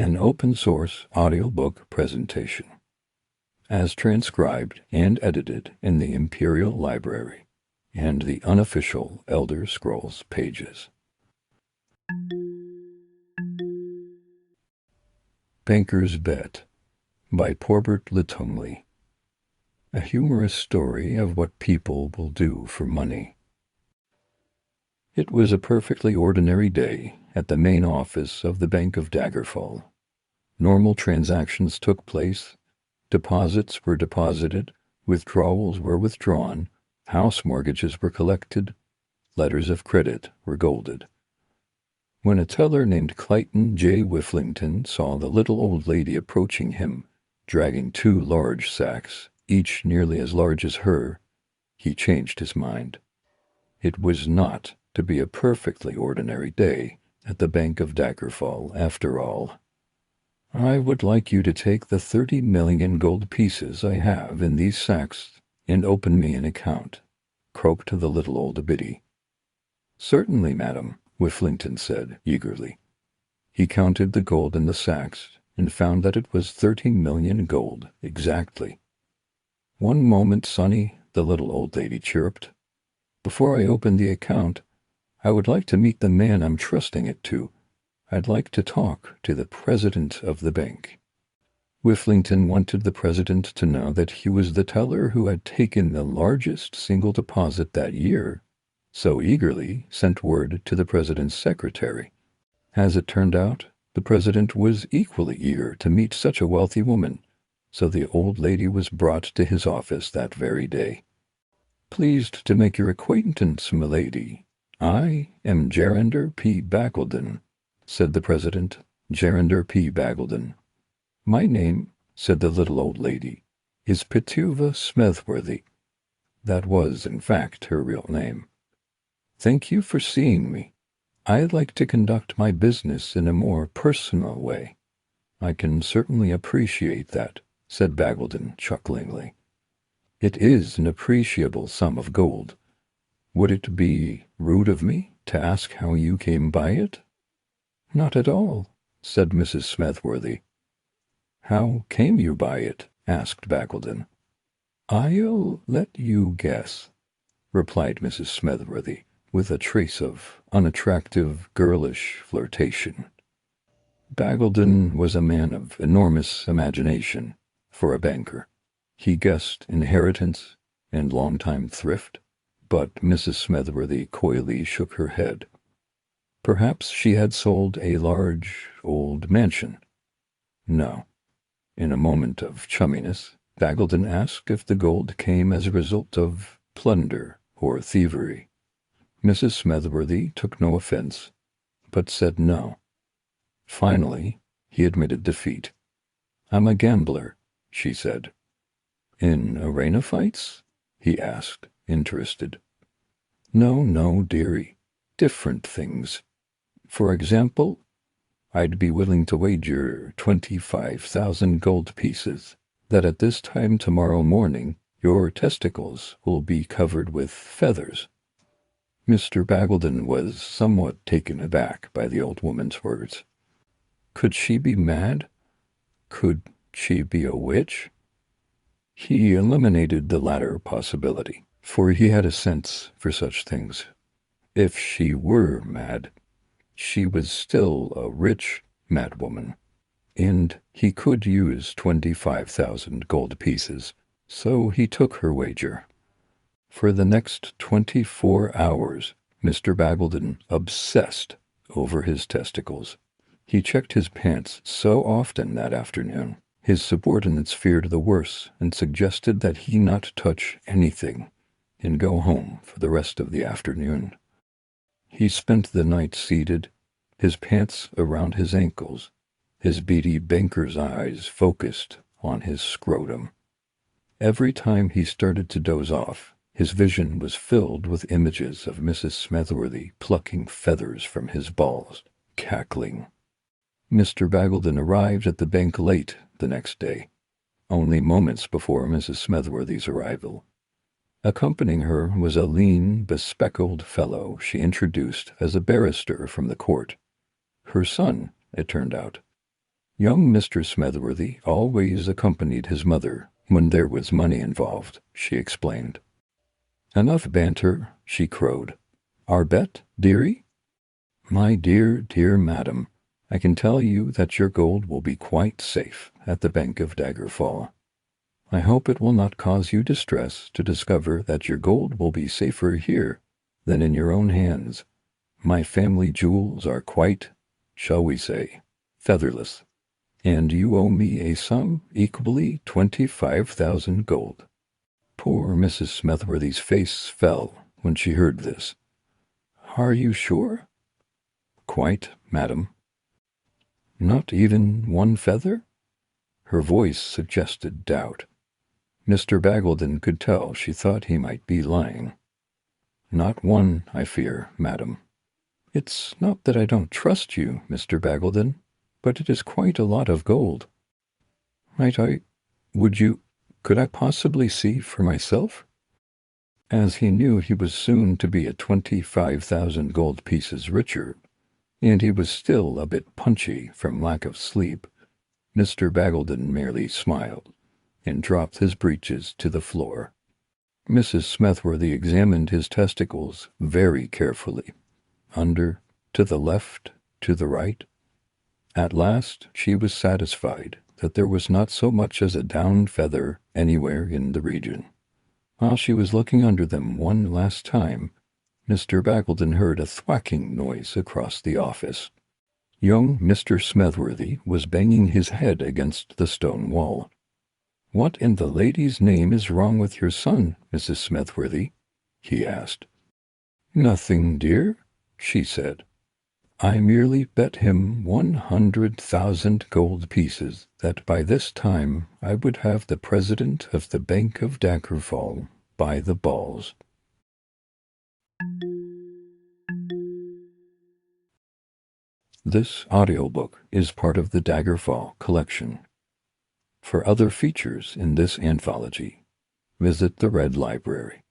an open-source audiobook presentation, as transcribed and edited in the Imperial Library and the Unofficial Elder Scrolls Pages. Banker's Bet by Porbert Lyttumly. A humorous story of what people will do for money. It was a perfectly ordinary day at the main office of the Bank of Daggerfall. Normal transactions took place, deposits were deposited, withdrawals were withdrawn, house mortgages were collected, letters of credit were golded. When a teller named Clayton J. Whifflington saw the little old lady approaching him, dragging 2 large sacks, each nearly as large as her, he changed his mind. It was not to be a perfectly ordinary day at the Bank of Daggerfall, after all. "I would like you to take the 30 million gold pieces I have in these sacks and open me an account," croaked the little old biddy. "Certainly, madam," Whifflington said eagerly. He counted the gold in the sacks and found that it was 30 million gold exactly. "One moment, sonny," the little old lady chirped. "Before I open the account, I would like to meet the man I'm trusting it to. I'd like to talk to the president of the bank." Whifflington wanted the president to know that he was the teller who had taken the largest single deposit that year, so eagerly sent word to the president's secretary. As it turned out, the president was equally eager to meet such a wealthy woman, so the old lady was brought to his office that very day. "Pleased to make your acquaintance, milady. I am Jarender P. Bagleton," said the president, "Jarender P. Bagleton." "My name," said the little old lady, "is Pituva Smethworthy." That was, in fact, her real name. "Thank you for seeing me. I'd like to conduct my business in a more personal way." "I can certainly appreciate that," said Bagleton chucklingly. "It is an appreciable sum of gold. Would it be rude of me to ask how you came by it?" "Not at all," said Mrs. Smethworthy. "How came you by it?" asked Bagleton. "I'll let you guess," replied Mrs. Smethworthy, with a trace of unattractive, girlish flirtation. Bagleton was a man of enormous imagination for a banker. He guessed inheritance and long-time thrift, but Mrs. Smethworthy coyly shook her head. Perhaps she had sold a large, old mansion. No. In a moment of chumminess, Bagleton asked if the gold came as a result of plunder or thievery. Mrs. Smethworthy took no offense, but said no. Finally, he admitted defeat. "I'm a gambler," she said. "In arena fights?" he asked, interested. No, dearie. Different things. For example, I'd be willing to wager 25,000 gold pieces that at this time tomorrow morning your testicles will be covered with feathers." Mr. Bagleton was somewhat taken aback by the old woman's words. Could she be mad? Could she be a witch? He eliminated the latter possibility, for he had a sense for such things. If she were mad, she was still a rich madwoman, and he could use 25,000 gold pieces, so he took her wager. For the next 24 hours, Mr. Bagleton obsessed over his testicles. He checked his pants so often that afternoon, his subordinates feared the worst and suggested that he not touch anything and go home for the rest of the afternoon. He spent the night seated, his pants around his ankles, his beady banker's eyes focused on his scrotum. Every time he started to doze off, his vision was filled with images of Mrs. Smethworthy plucking feathers from his balls, cackling. Mr. Bagleton arrived at the bank late the next day, only moments before Mrs. Smethworthy's arrival. Accompanying her was a lean, bespectacled fellow she introduced as a barrister from the court. Her son, it turned out. Young Mr. Smethworthy always accompanied his mother when there was money involved, she explained. Enough banter, she crowed. Our bet, dearie? My dear, dear madam, I can tell you that your gold will be quite safe at the Bank of Daggerfall. I hope it will not cause you distress to discover that your gold will be safer here than in your own hands. My family jewels are quite, shall we say, featherless, and you owe me a sum equally 25,000 gold. Poor Mrs. Smethworthy's face fell when she heard this. Are you sure? Quite, madam. Not even one feather? Her voice suggested doubt. Mr. Bagleton could tell she thought he might be lying. Not one, I fear, madam. It's not that I don't trust you, Mr. Bagleton, but it is quite a lot of gold. Could I possibly see for myself? As he knew he was soon to be 25,000 gold pieces richer, and he was still a bit punchy from lack of sleep, Mr. Bagleton merely smiled and dropped his breeches to the floor. Mrs. Smethworthy examined his testicles very carefully, under, to the left, to the right. At last she was satisfied that there was not so much as a down feather anywhere in the region. While she was looking under them one last time, Mr. Bagleton heard a thwacking noise across the office. Young Mr. Smethworthy was banging his head against the stone wall. What in the lady's name is wrong with your son, Mrs. Smethworthy? He asked. Nothing, dear, she said. I merely bet him 100,000 gold pieces that by this time I would have the president of the Bank of Daggerfall by the balls. This audiobook is part of the Daggerfall Collection. For other features in this anthology, visit the Red Library.